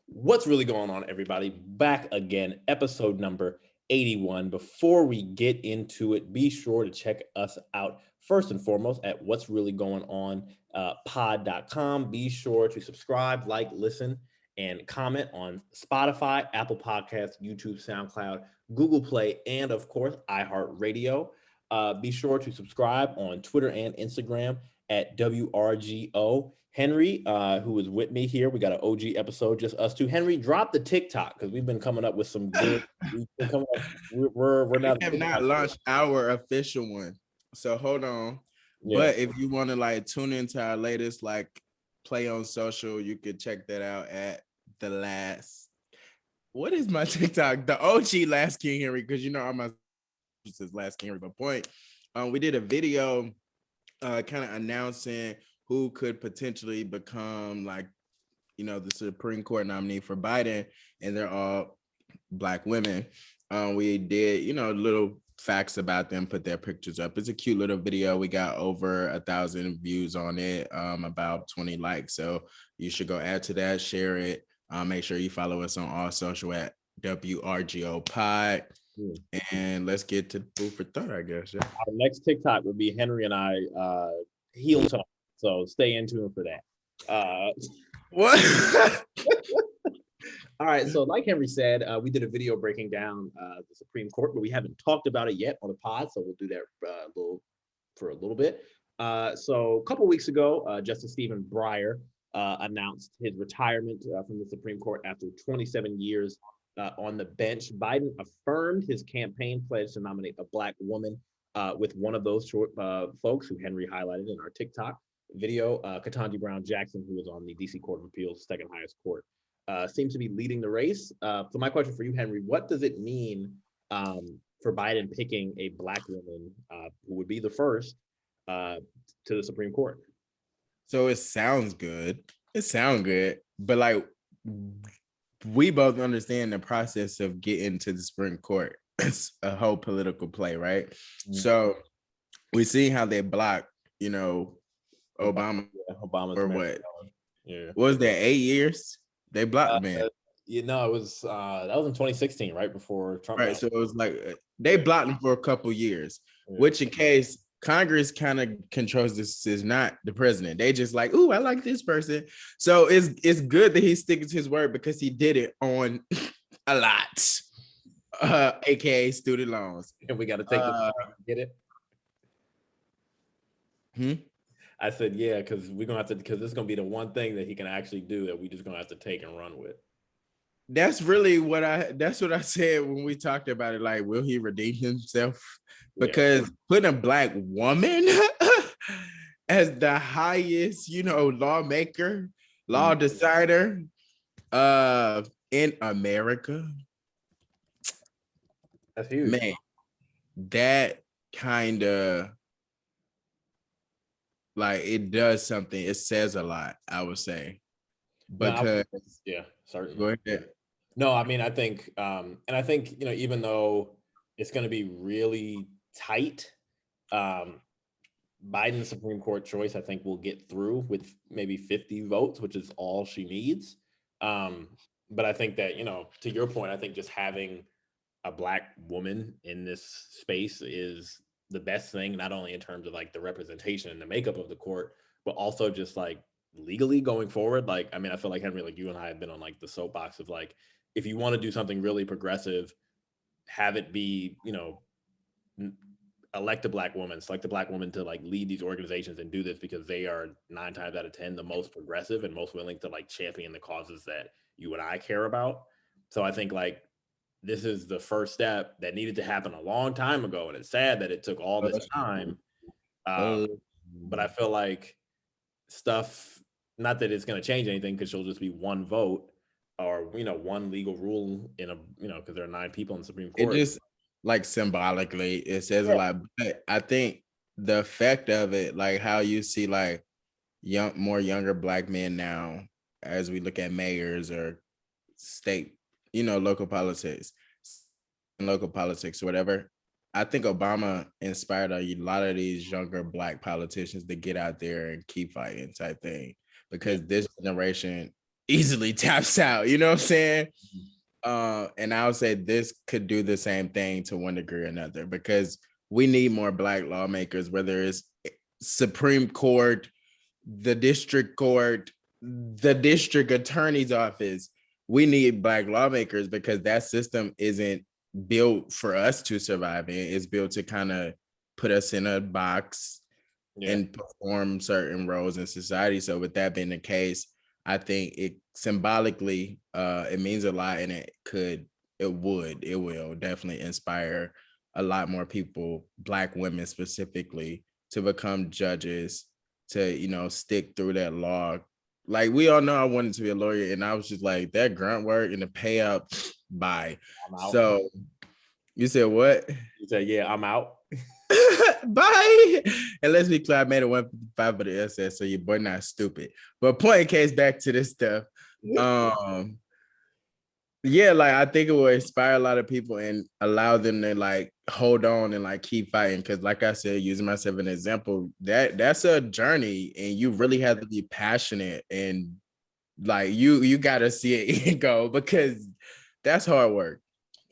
What's really going on, everybody? Back again, episode number 81. Before we get into it, be sure to check us out first and foremost at what's really going on pod.com. Be sure to subscribe, like, listen, and comment on Spotify, Apple Podcasts, YouTube, SoundCloud, Google Play, and of course, iHeartRadio. Be sure to subscribe on Twitter and Instagram at WRGO. Henry, who is with me here, we got an OG episode, just us two. Henry, drop the TikTok because we've been coming up with some good. We're We not. have not launched our official one, so hold on. Yeah. But if you want to like tune into our latest like play on social, you can check that out at the last. What is my TikTok? The OG Last King Henry, because you know all my says Last King Henry. But point, we did a video, kind of announcing who could potentially become like, the Supreme Court nominee for Biden, and they're all Black women. We did, little facts about them, put their pictures up. It's a cute little video. We got over 1,000 views on it, about 20 likes. So you should go add to that, share it. Make sure you follow us on all social at WRGO Pod. And let's get to food for thought, I guess. Yeah. Our next TikTok would be Henry and I heel talk. So stay in tune for that. What? All right. So like Henry said, we did a video breaking down the Supreme Court, but we haven't talked about it yet on the pod. So we'll do that for a little bit. So a couple weeks ago, Justice Stephen Breyer announced his retirement from the Supreme Court after 27 years on the bench. Biden affirmed his campaign pledge to nominate a Black woman with one of those folks who Henry highlighted in our TikTok video, Ketanji Brown Jackson, who was on the DC Court of Appeals, second highest court, seems to be leading the race. So my question for you, Henry, what does it mean for Biden picking a Black woman who would be the first to the Supreme Court? So it sounds good. But like, we both understand the process of getting to the Supreme Court. It's a whole political play, right? Mm-hmm. So we see how they block, Obama or what? Yeah. What was that, 8 years? They blocked the man. It was that was in 2016, right before Trump. Right. So it was like they blocked him for a couple years, which in case Congress kind of controls this, is not the president. They just like, ooh, I like this person. So it's good that he sticks to his word because he did it on a lot, aka student loans. And we got to take this. Get it? I said, yeah, because we're gonna have to, because this is gonna be the one thing that he can actually do that we just gonna have to take and run with. That's really what I said when we talked about it. Like, will he redeem himself? Because putting a Black woman as the highest, lawmaker, law decider in America. That's huge. Man, that kind of like, it does something. It says a lot, I would say. Because certainly. Go ahead. No, I mean, I think, even though it's going to be really tight, Biden's Supreme Court choice, I think, will get through with maybe 50 votes, which is all she needs. But I think that, to your point, I think just having a Black woman in this space is the best thing, not only in terms of like the representation and the makeup of the court, but also just like legally going forward. Like, I mean, I feel like, Henry, like you and I have been on like the soapbox of like, if you want to do something really progressive, have it be, elect a Black woman, select a Black woman to like lead these organizations and do this, because they are 9 times out of 10 the most progressive and most willing to like champion the causes that you and I care about. So I think like this is the first step that needed to happen a long time ago, and it's sad that it took all this time. But I feel like stuff, not that it's going to change anything, because she'll just be one vote or one legal rule in a because there are 9 people in the Supreme Court. It just like symbolically it says a lot. But I think the effect of it, like how you see like more younger Black men now as we look at mayors or state, local politics or whatever. I think Obama inspired a lot of these younger Black politicians to get out there and keep fighting type thing, because this generation easily taps out. You know what I'm saying? And I would say this could do the same thing to one degree or another, because we need more Black lawmakers, whether it's Supreme Court, the district court, the district attorney's office. We need Black lawmakers because that system isn't built for us to survive in. It's built to kind of put us in a box and perform certain roles in society. So with that being the case, I think it symbolically it means a lot, and it will definitely inspire a lot more people, Black women specifically, to become judges, to stick through that law. Like, we all know I wanted to be a lawyer, and I was just like, that grunt work and the payout, bye. So you said what? You said, yeah, I'm out. Bye. And let's be clear, I made a 155 for the SS, so your boy not stupid. But point in case, back to this stuff. Yeah, like, I think it will inspire a lot of people and allow them to like hold on and like keep fighting. Cause like I said, using myself as an example, that's a journey, and you really have to be passionate, and like you gotta see it go, because that's hard work.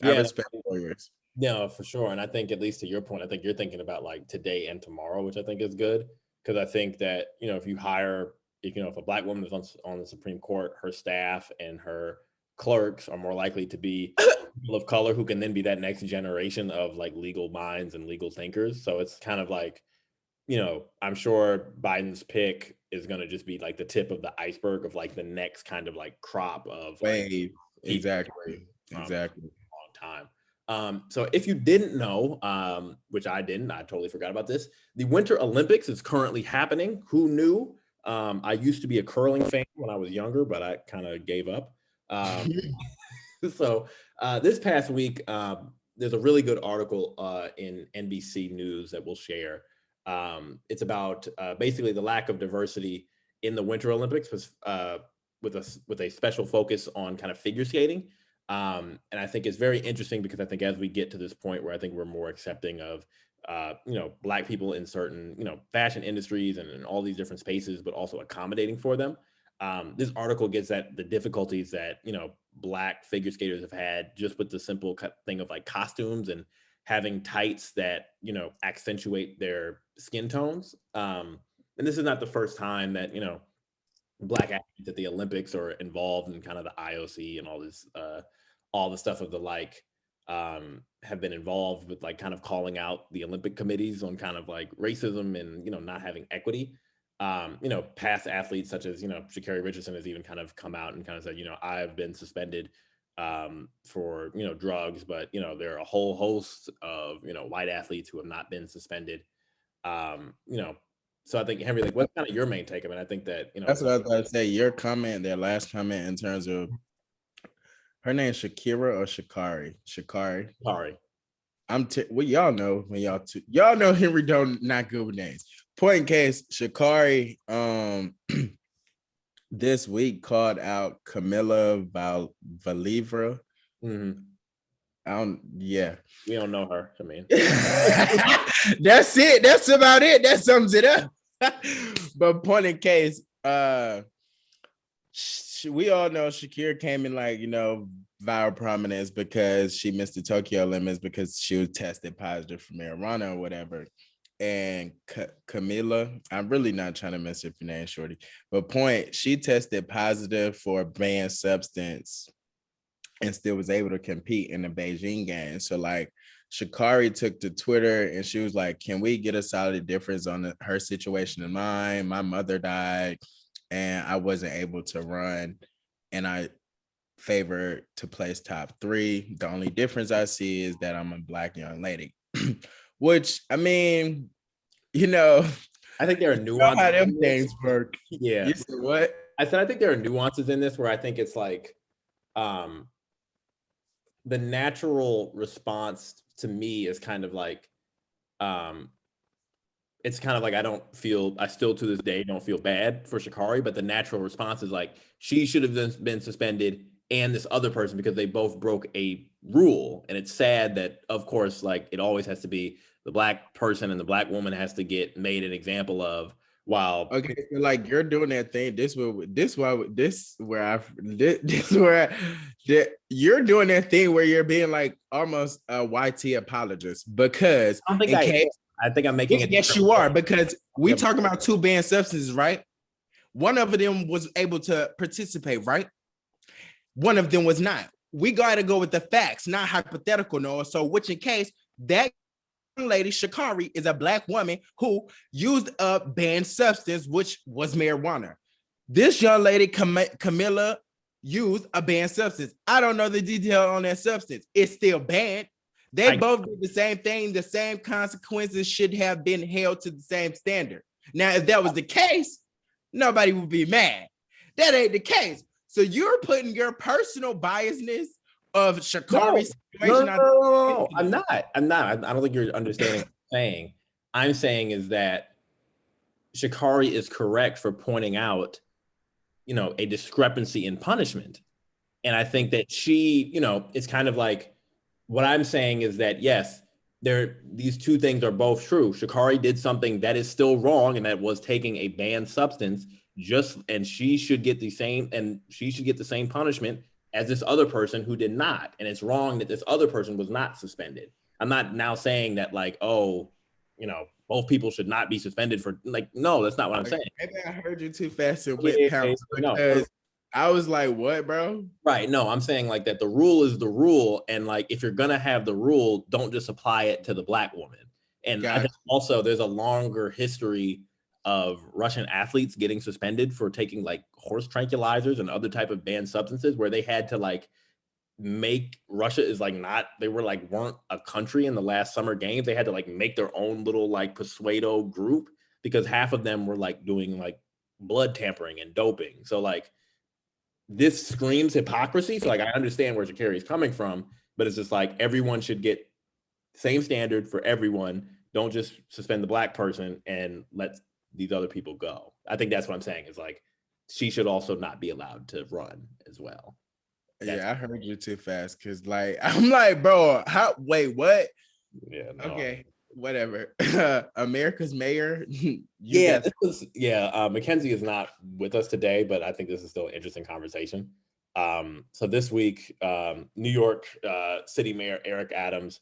I respect lawyers. No, for sure. And I think, at least to your point, I think you're thinking about like today and tomorrow, which I think is good. Because I think that, if you hire, if a Black woman is on the Supreme Court, her staff and her clerks are more likely to be people of color who can then be that next generation of like legal minds and legal thinkers. So it's kind of like, I'm sure Biden's pick is going to just be like the tip of the iceberg of like the next kind of like crop of wave. Like, exactly. A long time. So if you didn't know, which I didn't, I totally forgot about this. The Winter Olympics is currently happening. Who knew? I used to be a curling fan when I was younger, but I kind of gave up. So this past week, there's a really good article in NBC News that we'll share. It's about basically the lack of diversity in the Winter Olympics, with a special focus on kind of figure skating. And I think it's very interesting because I think as we get to this point where I think we're more accepting of Black people in certain fashion industries and in all these different spaces, but also accommodating for them. This article gets at the difficulties that Black figure skaters have had just with the simple thing of like costumes and having tights that accentuate their skin tones. And this is not the first time that Black athletes at the Olympics are involved in kind of the IOC and all this, all the stuff of the like, have been involved with like kind of calling out the Olympic committees on kind of like racism and not having equity. Past athletes such as Sha'Carri Richardson has even kind of come out and kind of said, I've been suspended for drugs, but there are a whole host of white athletes who have not been suspended. So I think, Henry, like, what's kind of your main take? I mean, I think that that's what I was about to say. Your comment, their last comment, in terms of her name, Shakira or Sha'Carri? Sha'Carri. Sorry. Well, y'all know when y'all know Henry don't not good with names. Point in case, Sha'Carri this week called out Camilla Valieva. We don't know her. I mean, that's it. That's about it. That sums it up. But point in case, we all know Shakira came in like viral prominence because she missed the Tokyo Olympics because she was tested positive for marijuana or whatever. And Camilla, I'm really not trying to mess up your name, shorty, but she tested positive for a banned substance and still was able to compete in the Beijing Games. So like, Sha'Carri took to Twitter and she was like, can we get a solid difference on her situation and mine? My mother died and I wasn't able to run, and I favored to place top 3. The only difference I see is that I'm a Black young lady. Which, I mean, I think there are nuances. How them things work. Yeah. You said what? I said I think there are nuances in this where I think it's like the natural response to me is kind of like it's kind of like I still to this day don't feel bad for Sha'Carri, but the natural response is like she should have been suspended and this other person because they both broke a rule. And it's sad that, of course, like it always has to be the Black person and the Black woman has to get made an example of While Okay, so like you're doing that thing. You're doing that thing where you're being like almost a YT apologist because I don't think in case I think I'm making it. yes you are because we Yeah, talking about two banned substances, right? One of them was able to participate, right? One of them was not. We got to go with the facts, not hypothetical, Noah. So, which in case that lady, Shakari, is a Black woman who used a banned substance, which was marijuana. This young lady, Camilla, used a banned substance. I don't know the detail on that substance. It's still banned. They both did the same thing. The same consequences should have been held to the same standard. Now, if that was the case, nobody would be mad. That ain't the case. So you're putting your personal biasness of Shakari's situation. No, I'm not. I don't think you're understanding what I'm saying. I'm saying is that Shakari is correct for pointing out, a discrepancy in punishment. And I think that she, it's kind of like what I'm saying is that, yes, these two things are both true. Shakari did something that is still wrong, and that was taking a banned substance, and she should get the same punishment as this other person who did not. And it's wrong that this other person was not suspended. I'm not now saying that like, oh, both people should not be suspended for like, no, that's not what I'm saying. Maybe I heard you too fast and went pounds because I was like, what, bro? Right. No, I'm saying like that the rule is the rule. And like, if you're going to have the rule, don't just apply it to the Black woman. And I think also there's a longer history of Russian athletes getting suspended for taking like horse tranquilizers and other type of banned substances where they had to like make Russia is like not, they weren't a country in the last summer games. They had to like make their own little like Persuado group because half of them were like doing like blood tampering and doping. So like this screams hypocrisy. So like I understand where Sha'Carri is coming from, but it's just like everyone should get same standard for everyone. Don't just suspend the Black person and let these other people go. I think that's what I'm saying is like she should also not be allowed to run as well. I heard you too fast because like I'm like, bro, wait, what? Yeah, no. Okay, whatever. America's mayor. Mackenzie is not with us today, but I think this is still an interesting conversation. So this week, New York City Mayor Eric Adams,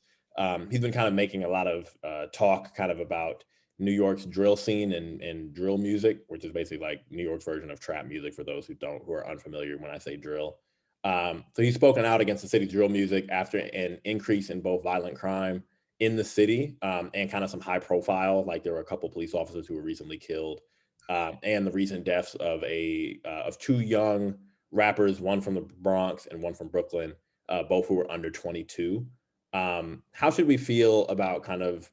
he's been kind of making a lot of talk kind of about New York's drill scene and drill music, which is basically like New York's version of trap music for those who are unfamiliar when I say drill. So he's spoken out against the city's drill music after an increase in both violent crime in the city and kind of some high profile, like there were a couple police officers who were recently killed and the recent deaths of two young rappers, one from the Bronx and one from Brooklyn, both who were under 22. How should we feel about kind of,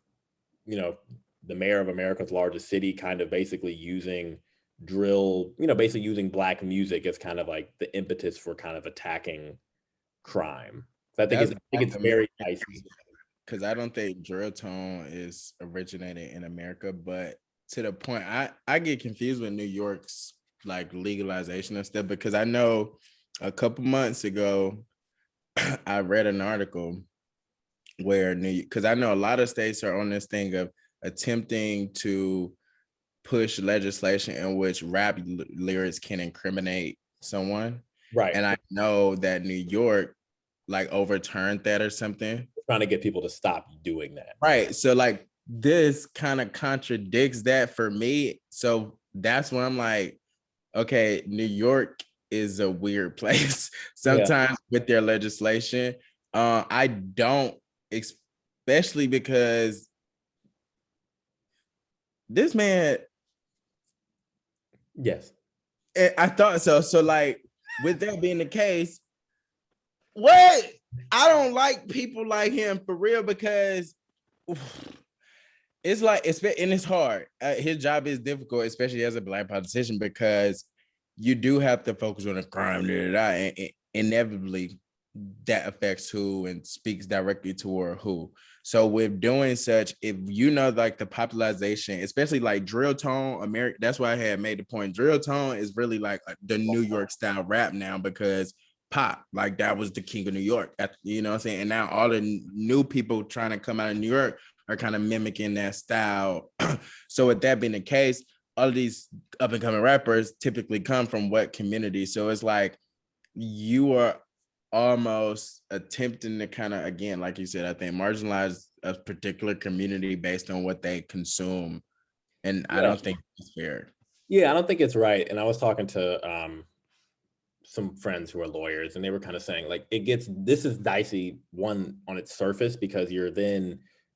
the mayor of America's largest city kind of basically using drill, basically using Black music as kind of like the impetus for kind of attacking crime? So I think it's very nice. Because I don't think drill tone is originated in America, but to the point, I get confused with New York's like legalization and stuff because I know a couple months ago I read an article where because I know a lot of states are on this thing of attempting to push legislation in which rap lyrics can incriminate someone. Right. And I know that New York like overturned that or something. Trying to get people to stop doing that. Right. So like this kind of contradicts that for me. So that's when I'm like, okay, New York is a weird place sometimes with their legislation. I don't, especially because this man. Yes. I thought so. So like with that being the case, what? I don't like people like him for real because it's like, and it's hard. His job is difficult, especially as a Black politician, because you do have to focus on the crime, and inevitably that affects who and speaks directly toward who. So with doing such, if like the popularization, especially like drill tone, America, that's why I had made the point. Drill tone is really like the New York style rap now because pop, like that was the king of New York, you know what I'm saying? And now all the new people trying to come out of New York are kind of mimicking that style. So with that being the case, all of these up and coming rappers typically come from what community? So it's like you are almost attempting to kind of, again, like you said, I think marginalize a particular community based on what they consume. And I don't think it's fair. Yeah, I don't think it's right. And I was talking to some friends who are lawyers, and they were kind of saying like this is dicey one on its surface, because you're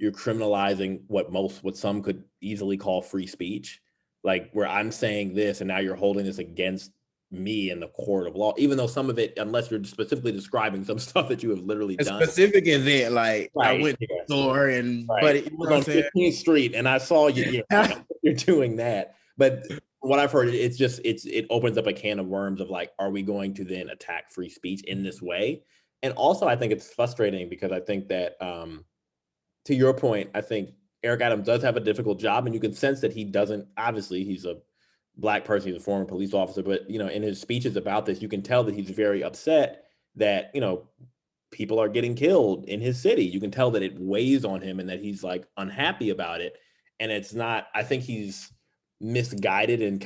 criminalizing what some could easily call free speech, like where I'm saying this and now you're holding this against me in the court of law, even though some of it, unless you're specifically describing some stuff that you have literally done. A specific event, like I went to the store and but it was on 15th Street and I saw you. You're doing that, but what I've heard, it opens up a can of worms of like, are we going to then attack free speech in this way? And also, I think it's frustrating because I think that, to your point, I think Eric Adams does have a difficult job, and you can sense that he doesn't. Obviously, he's a Black person, he's a former police officer, but in his speeches about this, you can tell that he's very upset that people are getting killed in his city. You can tell that it weighs on him and that he's like unhappy about it. And it's not. I think he's misguided and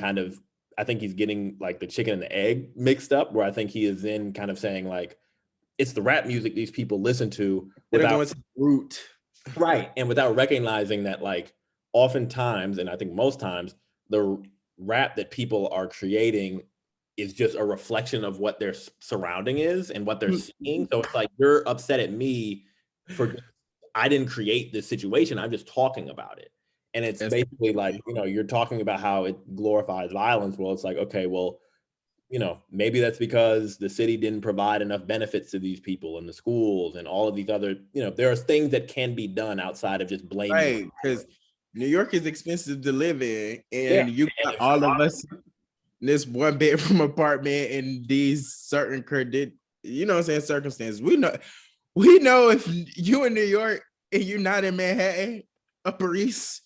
I think he's getting like the chicken and the egg mixed up, where I think he is then kind of saying like, it's the rap music these people listen to without root. Right. And without recognizing that, like, oftentimes, and I think most times, the rap that people are creating is just a reflection of what their surrounding is and what they're seeing. So it's like, you're upset at me for I didn't create this situation. I'm just talking about it. And it's basically like, you're talking about how it glorifies violence. Well, it's like, okay, well, maybe that's because the city didn't provide enough benefits to these people in the schools and all of these other, there are things that can be done outside of just blaming. Right, because New York is expensive to live in, and you got all of us in this one bedroom apartment in these certain circumstances. We know if you in New York and you're not in Manhattan, Upper East,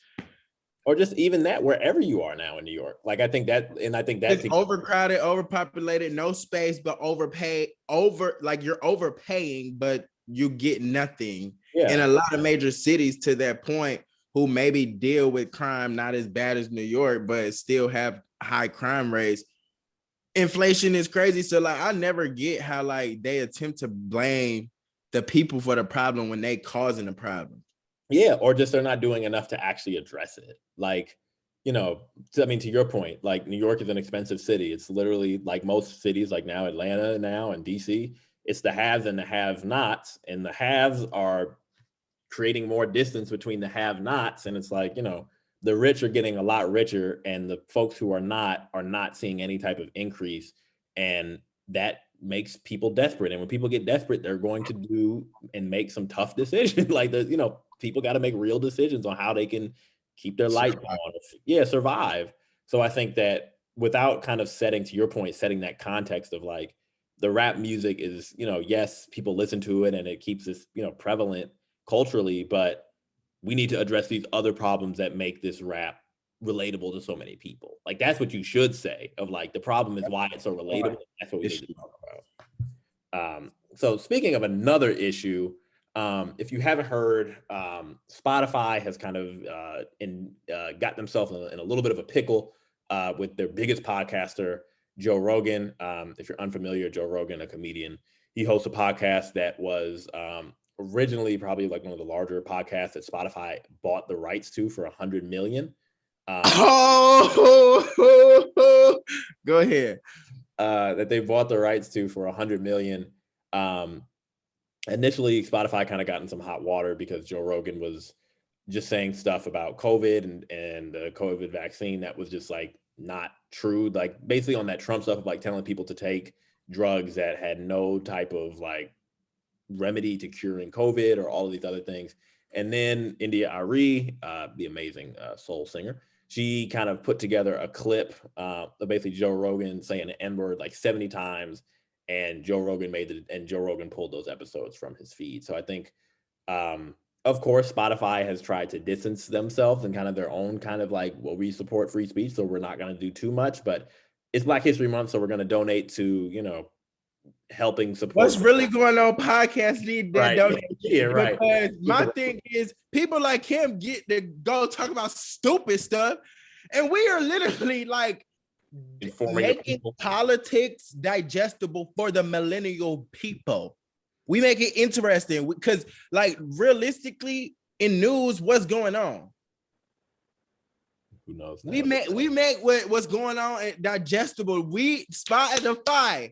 or just even that, wherever you are now in New York. Like, I think that's overcrowded, overpopulated, no space, but you're overpaying, but you get nothing. Yeah. In a lot of major cities to that point, who maybe deal with crime not as bad as New York, but still have high crime rates. Inflation is crazy. So like, I never get how like they attempt to blame the people for the problem when they causing the problem. Yeah, or just they're not doing enough to actually address it. Like, I mean, to your point, like New York is an expensive city. It's literally like most cities, like now Atlanta and DC, it's the haves and the have-nots, and the haves are creating more distance between the have-nots. And it's like, the rich are getting a lot richer, and the folks who are not seeing any type of increase. And that makes people desperate. And when people get desperate, they're going to do and make some tough decisions. Like, people got to make real decisions on how they can keep their lights on, survive. So I think that without kind of setting that context of like, the rap music is, yes, people listen to it and it keeps this, prevalent culturally, but we need to address these other problems that make this rap relatable to so many people. Like, that's what you should say, of like, the problem is why it's so relatable. That's what we need to talk about. So speaking of another issue, if you haven't heard, Spotify has kind of got themselves in a little bit of a pickle with their biggest podcaster, Joe Rogan. If you're unfamiliar, Joe Rogan, a comedian, he hosts a podcast that was originally probably like one of the larger podcasts that Spotify bought the rights to for $100 million. Go ahead. That they bought the rights to for $100 million. Initially, Spotify kind of got in some hot water because Joe Rogan was just saying stuff about COVID and the COVID vaccine that was just like not true. Like, basically on that Trump stuff of like telling people to take drugs that had no type of like remedy to curing COVID or all of these other things. And then India Arie, the amazing soul singer, she kind of put together a clip of basically Joe Rogan saying the N-word like 70 times. And Joe Rogan pulled those episodes from his feed. So I think, of course, Spotify has tried to distance themselves and kind of their own kind of like, well, we support free speech, so we're not going to do too much. But it's Black History Month, so we're going to donate to, helping support. What's really going on? Podcasts need that donation. Yeah, right. Because my thing is, people like him get to go talk about stupid stuff, And we are literally like making politics digestible for the millennial people. We make it interesting because, like, realistically, in news, what's going on? Who knows? We make what's going on digestible. We Spotify.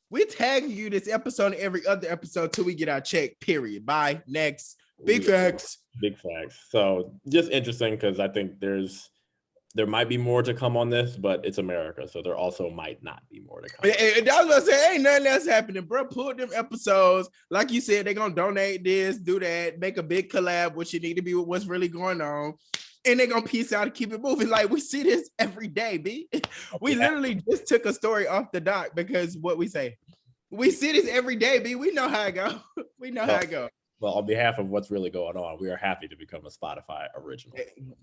We tagging you this episode and every other episode till we get our check. Period. Bye. Next. Big facts. Big facts. So just interesting because I think there might be more to come on this, but it's America, so there also might not be more to come. And I was gonna say, ain't nothing else happening, bro. Pull them episodes, like you said, they're gonna donate this, do that, make a big collab, which you need to be with what's really going on, and they're gonna piece out and keep it moving. Like we see this every day, B. We literally just took a story off the doc because what we say, we see this every day, B. We know how it go. We know how it go. Well, on behalf of what's really going on, we are happy to become a Spotify original.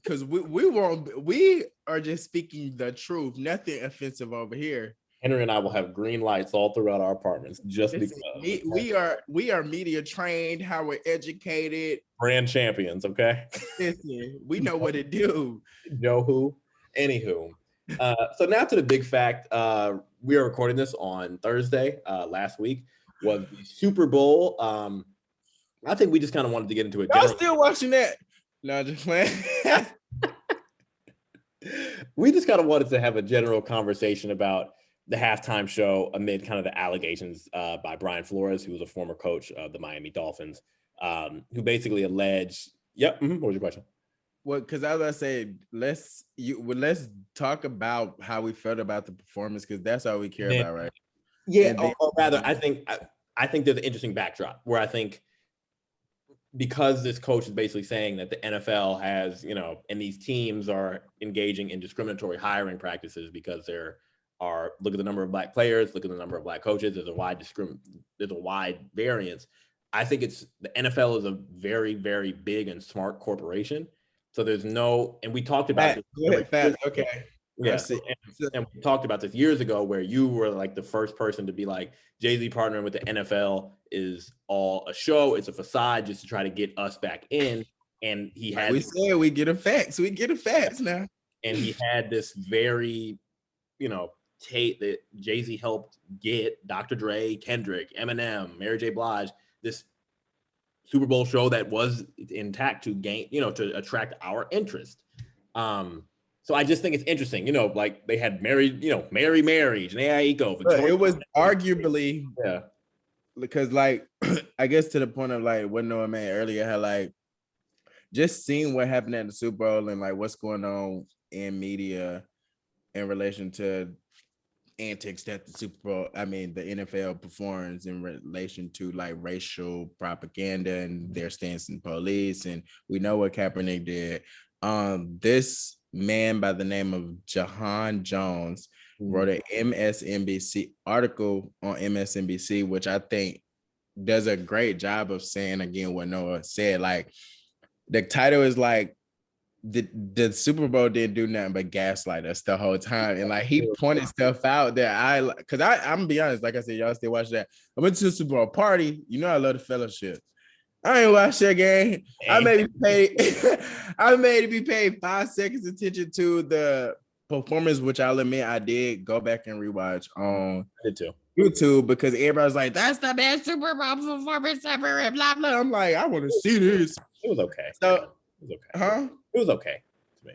Because we are just speaking the truth, nothing offensive over here. Henry and I will have green lights all throughout our apartments just because we are media trained, how we're educated, brand champions. Okay, listen, we know what to do. Know who? Anywho, so now to the big fact. We are recording this on Thursday. Last week was the Super Bowl. I think we just kind of wanted to get into it. Y'all still watching that? No, just playing. We just kind of wanted to have a general conversation about the halftime show amid kind of the allegations by Brian Flores, who was a former coach of the Miami Dolphins, who basically alleged. Yep. What was your question? Well, because I was gonna say, let's talk about how we felt about the performance, because that's all we care about, right? Yeah. Or rather, I think there's an interesting backdrop where I think, because this coach is basically saying that the NFL has, and these teams are engaging in discriminatory hiring practices because look at the number of black players, look at the number of black coaches, there's a wide variance. I think the NFL is a very, very big and smart corporation. So there's and we talked about this. Okay. Yeah. And we talked about this years ago where you were like the first person to be like, Jay-Z partnering with the NFL is all a show. It's a facade just to try to get us back in. And he had, we said we get a facts. We get a facts now. And he had this very, tape that Jay-Z helped get Dr. Dre, Kendrick, Eminem, Mary J. Blige, this Super Bowl show that was intact to gain, to attract our interest. So I just think it's interesting, like they had Mary, Mary, Janae Aiko. It was arguably, because like, I guess to the point of like what Noah made earlier, how like just seeing what happened at the Super Bowl and like what's going on in media in relation to antics that the the NFL performs in relation to like racial propaganda and their stance in police. And we know what Kaepernick did. This man by the name of Jahan Jones wrote an MSNBC article on MSNBC, which I think does a great job of saying again what Noah said. Like the title is like the Super Bowl didn't do nothing but gaslight us the whole time, and like he pointed stuff out that I'm gonna be honest, like I said, y'all still watch that. I went to the Super Bowl party. I love the fellowship. I ain't watched that game. I maybe be paid 5 seconds attention to the performance, which I'll admit I did go back and rewatch on YouTube because everybody's like, that's the best Super Bowl performance ever, and blah blah. I'm like, I want to see this. It was okay. So it was okay. Huh? It was okay to me.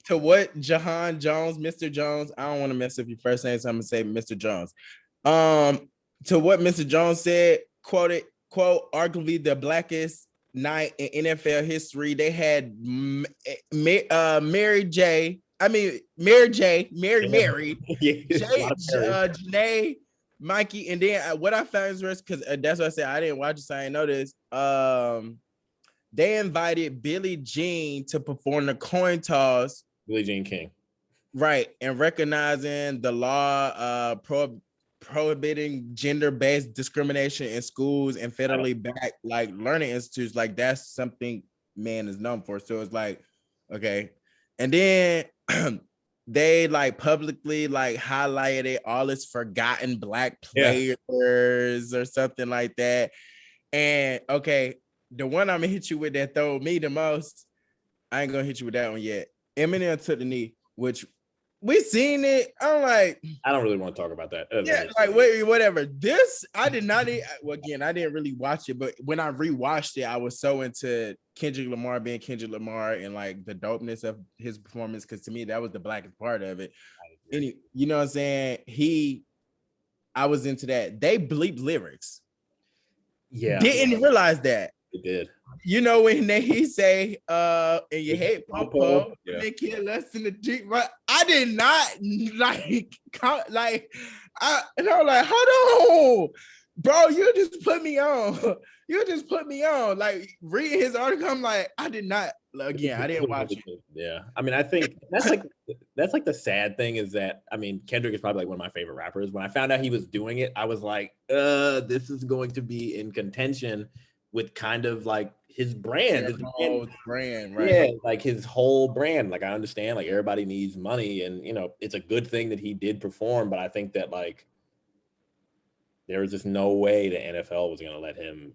To what Jahan Jones, Mr. Jones, I don't want to mess up your first name, so I'm gonna say Mr. Jones. To what Mr. Jones said, quote, arguably the blackest night in NFL history. They had Mary, Janae, Mikey, and then what I found is because that's what I said. I didn't watch it, so I didn't know this. They invited Billie Jean to perform the coin toss. Billie Jean King, right, and recognizing the law prohibiting gender-based discrimination in schools and federally backed like learning institutes. Like that's something man is known for. So it's like, okay. And then they like publicly like highlighted all its forgotten black players or something like that. And okay, the one I'm gonna hit you with that throwed me the most, I ain't gonna hit you with that one yet. Eminem took the knee, which we seen it. I'm like, I don't really want to talk about that. yeah, like wait, whatever. This I did not. Well, again, I didn't really watch it, but when I rewatched it, I was so into Kendrick Lamar being Kendrick Lamar and like the dopeness of his performance. Because to me, that was the blackest part of it. And you know what I'm saying? I was into that. They bleeped lyrics. Yeah, didn't realize that. It did. You know when he say and you hate Popo, yeah. They care less than the deep, but I did not like and I was like, hold on, bro, you just put me on. You just put me on. Like reading his article, I'm like, I did not again, I didn't watch it. Yeah. I mean, I think that's like the sad thing is that I mean Kendrick is probably like one of my favorite rappers. When I found out he was doing it, I was like, this is going to be in contention with kind of like his brand, brand, right? Yeah, like his whole brand. Like I understand, like everybody needs money, and you know, it's a good thing that he did perform. But I think that like there was just no way the NFL was gonna let him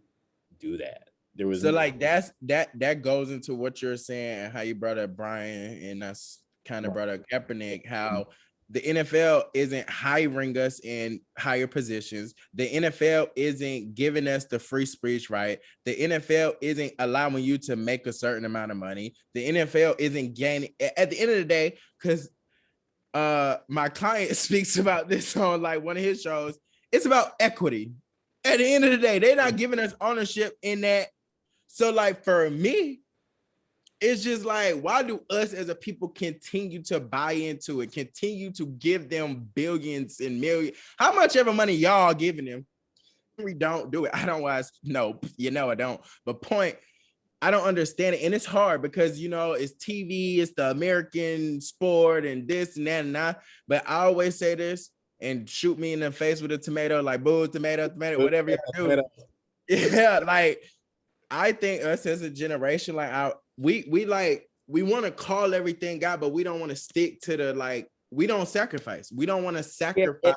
do that. There was like that goes into what you're saying and how you brought up Brian and that's kind of brought up Kaepernick, how the NFL isn't hiring us in higher positions. The NFL isn't giving us the free speech right. The NFL isn't allowing you to make a certain amount of money. The NFL isn't gaining at the end of the day, because my client speaks about this on like one of his shows. It's about equity. At the end of the day, they're not giving us ownership in that. So like for me, it's just like, why do us as a people continue to buy into it, continue to give them billions and millions? How much ever money y'all giving them? We don't do it. I don't watch. No, you know I don't. But point, I don't understand it. And it's hard because, you know, it's TV, it's the American sport and this and that and that. But I always say this and shoot me in the face with a tomato, like, boo, tomato, whatever you do. Yeah, like, I think us as a generation, like, we want to call everything out, but we don't want to stick to the, like, we don't sacrifice. We don't want to sacrifice.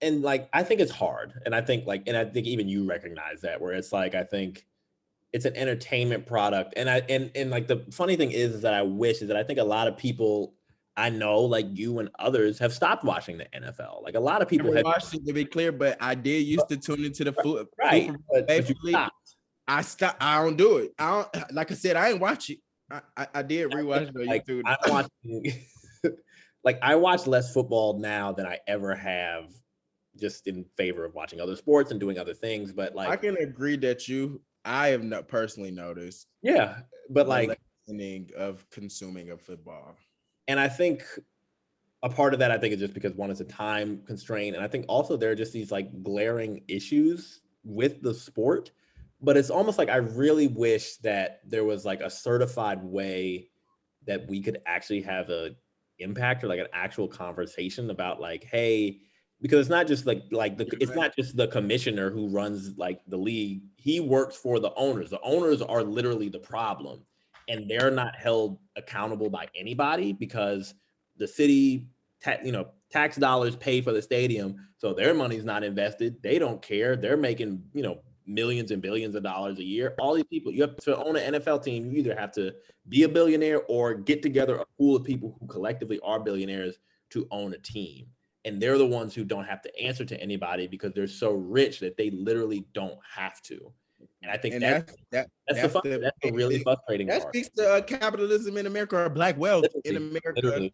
And like, I think it's hard. And I think like, and I think even you recognize that, where it's like, I think it's an entertainment product. And like, the funny thing is that I wish is that I think a lot of people I know, like you and others, have stopped watching the NFL. Like a lot of people have watched it, to be clear, but I did used to tune into the foot. Right. But you stopped. I stopped. I don't do it. I don't, like I said, I ain't watch it. I did rewatch it on YouTube. I'm watching, like I watch less football now than I ever have, just in favor of watching other sports and doing other things. But like, I can agree that I have not personally noticed. Yeah, but like of consuming of football. And I think a part of that, I think, is just because one, it's a time constraint. And I think also there are just these like glaring issues with the sport. But it's almost like I really wish that there was like a certified way that we could actually have a impact or like an actual conversation about like, hey, because it's not just it's not just the commissioner who runs like the league. He works for the owners. The owners are literally the problem. And they're not held accountable by anybody because the city, tax dollars pay for the stadium. So their money's not invested. They don't care. They're making, millions and billions of dollars a year. All these people, you have to own an NFL team. You either have to be a billionaire or get together a pool of people who collectively are billionaires to own a team. And they're the ones who don't have to answer to anybody because they're so rich that they literally don't have to. And I think that's the really frustrating part. That speaks to capitalism in America, or black wealth in America.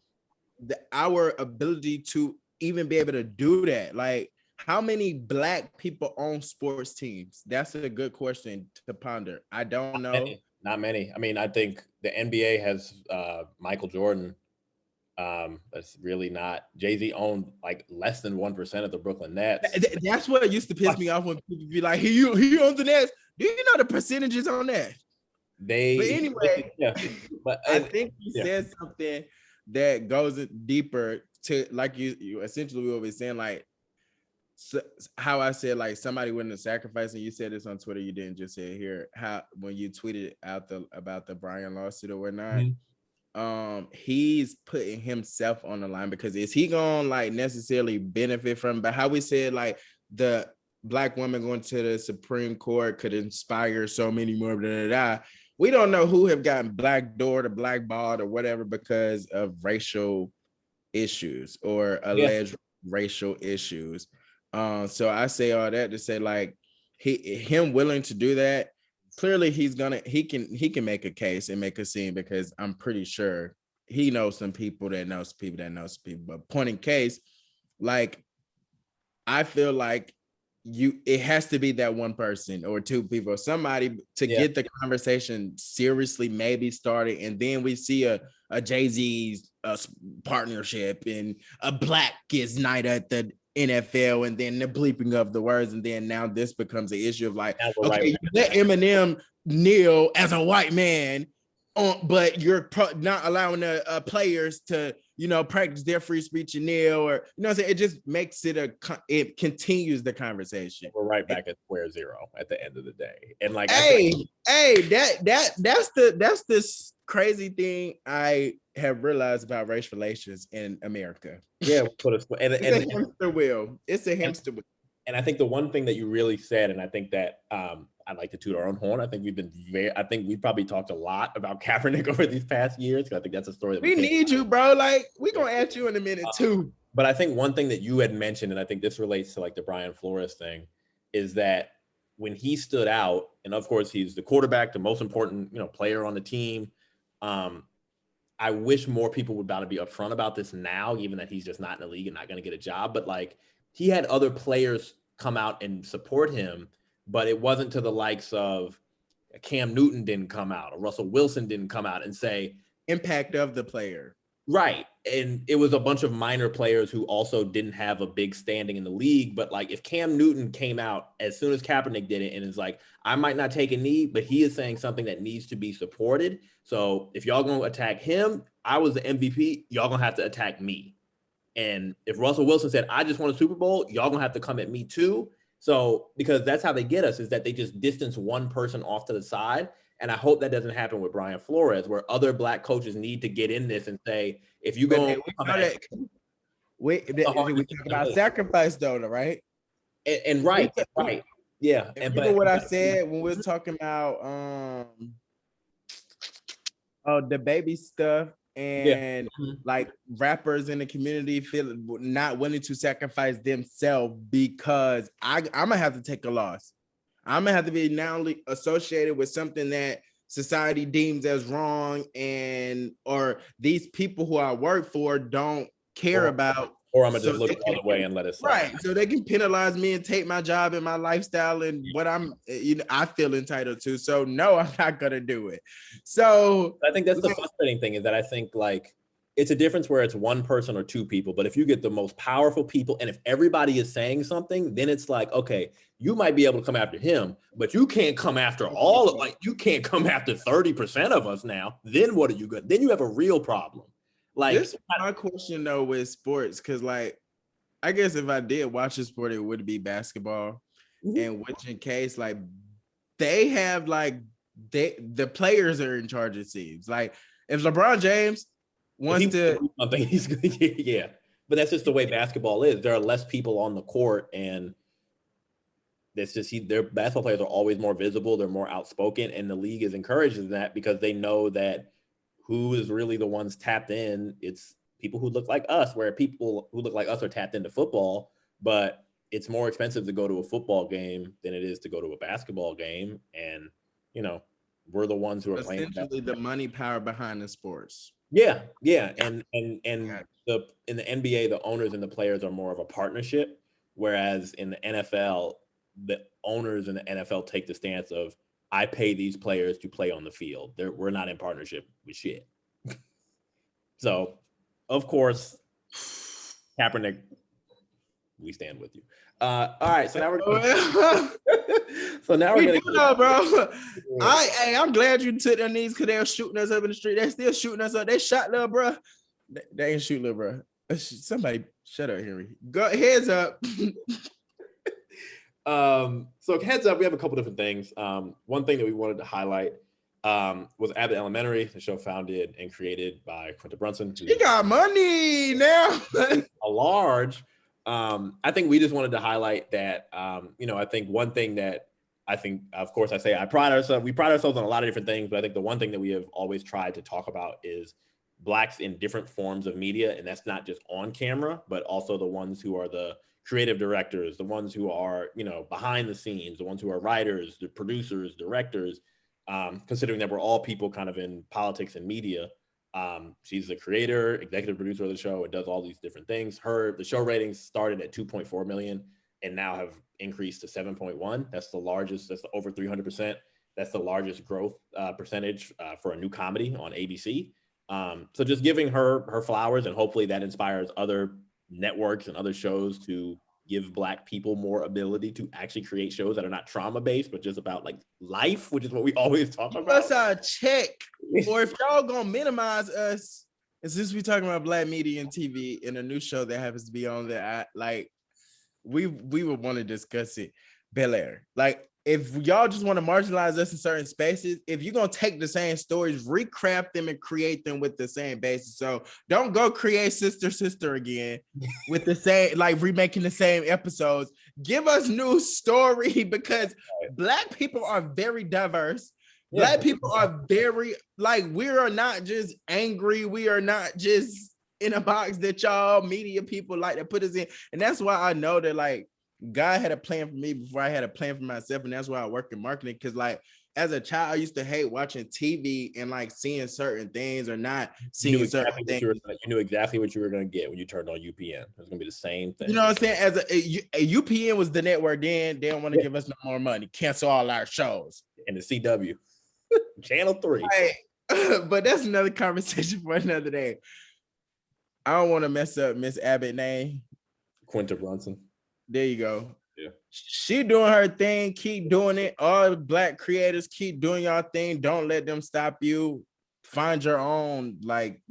Our ability to even be able to do that. Like, how many black people own sports teams? That's a good question to ponder. I don't know. Not many. I mean, I think the NBA has Michael Jordan. That's really not. Jay-Z owned like less than 1% of the Brooklyn Nets. That's what used to piss me off when people be like, he owns the Nets. Do you know the percentages on that? But anyway, but I think you said something that goes deeper to, like you essentially what we're saying, like, so how I said like somebody wouldn't have sacrificed, and you said this on Twitter, you didn't just say it here, how when you tweeted out about the Brian lawsuit or whatnot. He's putting himself on the line, because is he gonna like necessarily benefit from, but how we said like the black woman going to the Supreme Court could inspire so many more, blah, blah, blah. we don't know who have gotten blackdoored or blackballed or whatever because of racial issues or alleged racial issues. So I say all that to say, like, him willing to do that, clearly he can make a case and make a scene, because I'm pretty sure he knows some people that knows people that knows people. But point in case, like, I feel like it has to be that one person or two people or somebody to get the conversation seriously maybe started, and then we see a Jay-Z's partnership and a Black Kids Night at the NFL, and then the bleeping of the words, and then now this becomes an issue of like, okay, you let Eminem kneel as a white man, but you're not allowing the players to, you know, practice their free speech and kneel, or, you know what I'm saying? It just makes it continues the conversation. We're right back at square zero at the end of the day. And like, that's the crazy thing I have realized about race relations in America. Yeah, it's a hamster wheel. It's a hamster wheel. And I think the one thing that you really said, and I think that I'd like to toot our own horn. I think we've probably talked a lot about Kaepernick over these past years. I think that's a story that we need you, bro. Like, we're gonna ask you in a minute too. But I think one thing that you had mentioned, and I think this relates to like the Brian Flores thing, is that when he stood out, and of course he's the quarterback, the most important, you know, player on the team. I wish more people would about to be upfront about this now, given that he's just not in the league and not going to get a job. But like, he had other players come out and support him, but it wasn't to the likes of Cam Newton didn't come out, or Russell Wilson didn't come out and say impact of the player. Right. And it was a bunch of minor players who also didn't have a big standing in the league. But like, if Cam Newton came out as soon as Kaepernick did it and is like, I might not take a knee, but he is saying something that needs to be supported. So if y'all gonna attack him, I was the MVP, y'all gonna have to attack me. And if Russell Wilson said, I just won a Super Bowl, y'all gonna have to come at me too. So, because that's how they get us, is that they just distance one person off to the side. And I hope that doesn't happen with Brian Flores, where other Black coaches need to get in this and say, if you go, we talk about sacrifice though, right? And right, yeah. And but what I said when we were talking about the baby stuff and like rappers in the community feel not willing to sacrifice themselves because I'm gonna have to take a loss. I'm gonna have to be now associated with something that society deems as wrong, or these people who I work for don't care about. Or I'm gonna just look the other way and let it slide. Right. So they can penalize me and take my job and my lifestyle and what I feel entitled to. So no, I'm not gonna do it. So I think that's the frustrating thing, is that I think like it's a difference where it's one person or two people, but if you get the most powerful people and if everybody is saying something, then it's like, okay, you might be able to come after him, but you can't come after you can't come after 30% of us now. Then what are you good? Then you have a real problem. Like, this is my question though with sports, because like, I guess if I did watch a sport, it would be basketball. In which in case, like, they have like the players are in charge, it seems. Like, if LeBron James wants to something, he's yeah. But that's just the way basketball is. There are less people on the court, and that's just their basketball players are always more visible, they're more outspoken, and the league is encouraging that because they know that who is really the ones tapped in. It's people who look like us, where people who look like us are tapped into football, but it's more expensive to go to a football game than it is to go to a basketball game. And, you know, we're the ones who are essentially the money power behind the sports. Yeah. Yeah. And in the NBA, the owners and the players are more of a partnership. Whereas in the NFL, the owners in the NFL take the stance of, I pay these players to play on the field. We're not in partnership with shit. So, of course, Kaepernick, we stand with you. All right, so now we're gonna bro. I'm glad you took their knees because they were shooting us up in the street. They're still shooting us up. They shot little bro. They ain't shoot little bro. Somebody shut up, Henry. Go heads up. So heads up, we have a couple different things. One thing that we wanted to highlight was Abbott Elementary, the show founded and created by Quinta Brunson. He got money now. A large. I think we just wanted to highlight that, I think one thing that I think, of course, I say we pride ourselves on a lot of different things, but I think the one thing that we have always tried to talk about is Blacks in different forms of media. And that's not just on camera, but also the ones who are the creative directors, the ones who are, behind the scenes, the ones who are writers, the producers, directors, considering that we're all people kind of in politics and media. She's the creator, executive producer of the show, and does all these different things. The show ratings started at 2.4 million and now have increased to 7.1. That's the largest, that's over 300%. That's the largest growth percentage for a new comedy on ABC. So just giving her flowers, and hopefully that inspires other networks and other shows to give Black people more ability to actually create shows that are not trauma-based, but just about like life, which is what we always talk about. That's our check. Or if y'all gonna minimize us, and since we talking about Black media and TV in a new show that happens to be on there, we would want to discuss it. Bel Air. Like, if y'all just want to marginalize us in certain spaces, if you're going to take the same stories, recraft them and create them with the same basis. So don't go create Sister again with the same, like remaking the same episodes. Give us new story, because Black people are very diverse. Black people are very, we are not just angry. We are not just in a box that y'all media people like to put us in. And that's why I know that God had a plan for me before I had a plan for myself. And that's why I work in marketing. Because as a child, I used to hate watching TV and seeing certain things or not seeing certain things. You knew exactly what you were going to get when you turned on UPN. It was going to be the same thing. You know what I'm saying? As a UPN was the network then. They don't want to give us no more money. Cancel all our shows. And the CW. Channel 3. But that's another conversation for another day. I don't want to mess up Miss Abbott name. Quinta Brunson. There you go. Yeah. She doing her thing. Keep doing it. All Black creators, keep doing your thing. Don't let them stop you. Find your own, way.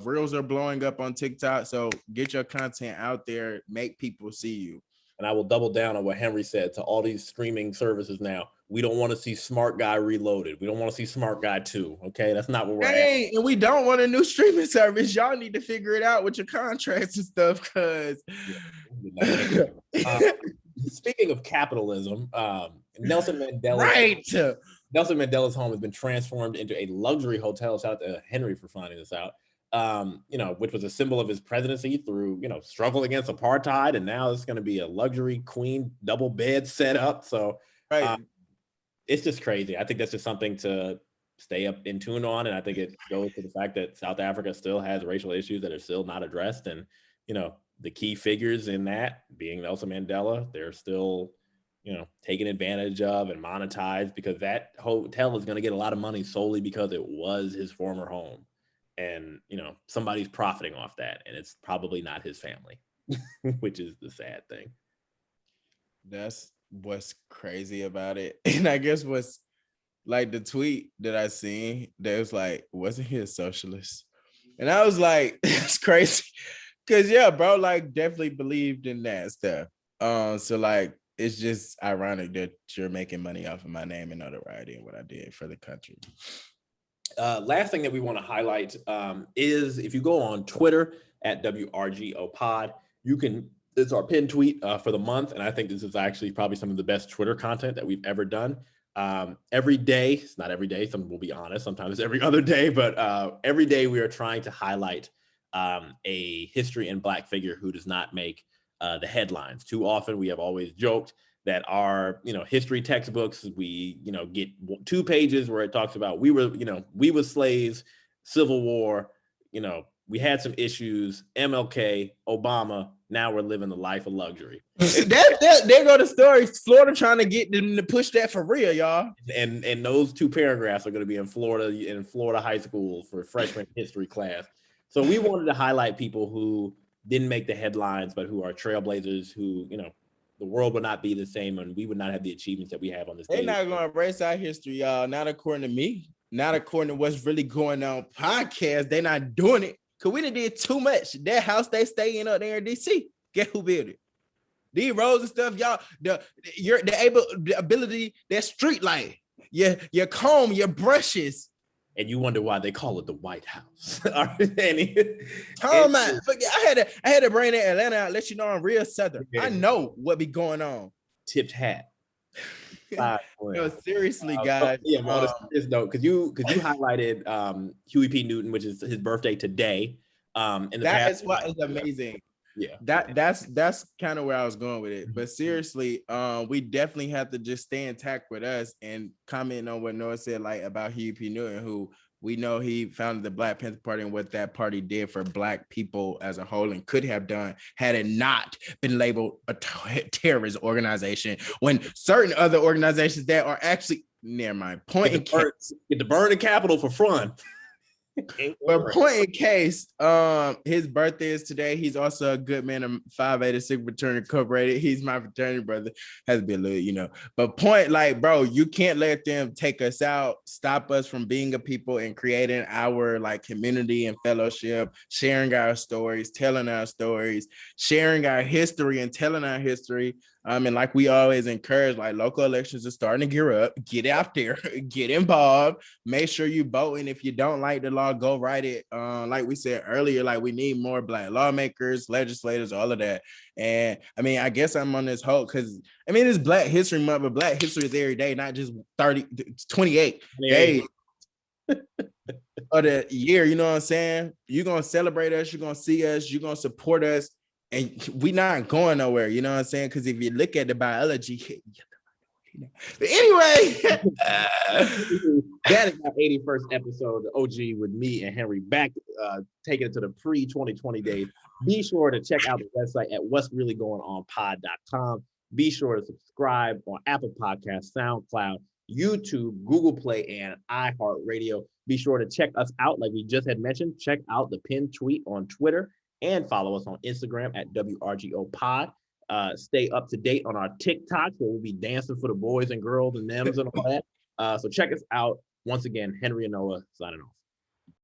Reels are blowing up on TikTok. So get your content out there. Make people see you. And I will double down on what Henry said to all these streaming services now. We don't want to see Smart Guy Reloaded. We don't want to see Smart Guy 2. Okay, that's not what we're at. And we don't want a new streaming service. Y'all need to figure it out with your contracts and stuff. Because speaking of capitalism, Nelson Mandela. Right. Nelson Mandela's home has been transformed into a luxury hotel. Shout out to Henry for finding this out. Which was a symbol of his presidency through, struggle against apartheid. And now it's going to be a luxury queen double bed set up. So it's just crazy. I think that's just something to stay up in tune on. And I think it goes to the fact that South Africa still has racial issues that are still not addressed. And, the key figures in that being Nelson Mandela, they're still, taken advantage of and monetized, because that hotel is going to get a lot of money solely because it was his former home. And, somebody's profiting off that, and it's probably not his family, which is the sad thing. That's what's crazy about it. And I guess what's the tweet that I seen, that was wasn't he a socialist? And I was like, that's crazy. Cause bro, definitely believed in that stuff. So it's just ironic that you're making money off of my name and notoriety and what I did for the country. Last thing that we want to highlight is if you go on Twitter at WRGO Pod, it's our pinned tweet for the month. And I think this is actually probably some of the best Twitter content that we've ever done. Every day, it's not every day, some will be honest, sometimes it's every other day, but every day we are trying to highlight a history and Black figure who does not make the headlines. Too often we have always joked that our, history textbooks, we, get 2 pages where it talks about we were slaves, Civil War, we had some issues, MLK, Obama, now we're living the life of luxury. There go the stories. Florida trying to get them to push that for real, y'all. And those 2 paragraphs are going to be in Florida high school for freshman history class. So we wanted to highlight people who didn't make the headlines, but who are trailblazers, who, the world would not be the same, and we would not have the achievements that we have on this They're day. not going to erase our history, y'all. Not according to me. Not according to what's really going on podcast. They're not doing it. Because we done did too much. That house they stay in up there in D.C., guess who built it? These roads and stuff, y'all, the ability, that street light, your comb, your brushes. And you wonder why they call it the White House. I had to bring that Atlanta out, let you know I'm real Southern. I know what be going on. Tipped hat. No, seriously, So, guys. yeah, but on a serious note, because you highlighted Huey P. Newton, which is his birthday today. In the That past, is what is amazing. yeah, That's kind of where I was going with it. But seriously, we definitely have to just stay intact with us and comment on what Noah said, like about Huey P. Newton, who we know he founded the Black Panther Party and what that party did for Black people as a whole and could have done had it not been labeled a terrorist organization when certain other organizations that are actually, near my point in case, get to burn the Capitol for fun. But point in case, his birthday is today. He's also a good man of Phi Beta Sigma Fraternity Incorporated. He's my fraternity brother. Has to be a little, But point, like, bro, you can't let them take us out, stop us from being a people and creating our like community and fellowship, sharing our stories, telling our stories, sharing our history and telling our history. And like we always encourage, like local elections are starting to gear up. Get out there, get involved. Make sure you vote. And if you don't like the law, go write it. Like we said earlier, like we need more Black lawmakers, legislators, all of that. And I mean, I guess I'm on this hope because I mean, it's Black History Month, but Black history is every day, not just 28 days of the year. You know what I'm saying? You're going to celebrate us. You're going to see us. You're going to support us. And we're not going nowhere, you know what I'm saying? Because if you look at the biology, but anyway, that is our 81st episode of the OG with me and Henry back, taking it to the pre-2020 days. Be sure to check out the website at what'sreallygoingonpod.com. Be sure to subscribe on Apple Podcasts, SoundCloud, YouTube, Google Play, and iHeartRadio. Be sure to check us out, like we just had mentioned. Check out the pinned tweet on Twitter and follow us on Instagram at WRGO Pod. Stay up to date on our TikToks where we'll be dancing for the boys and girls and thems and all that. So check us out. Once again, Henry and Noah signing off.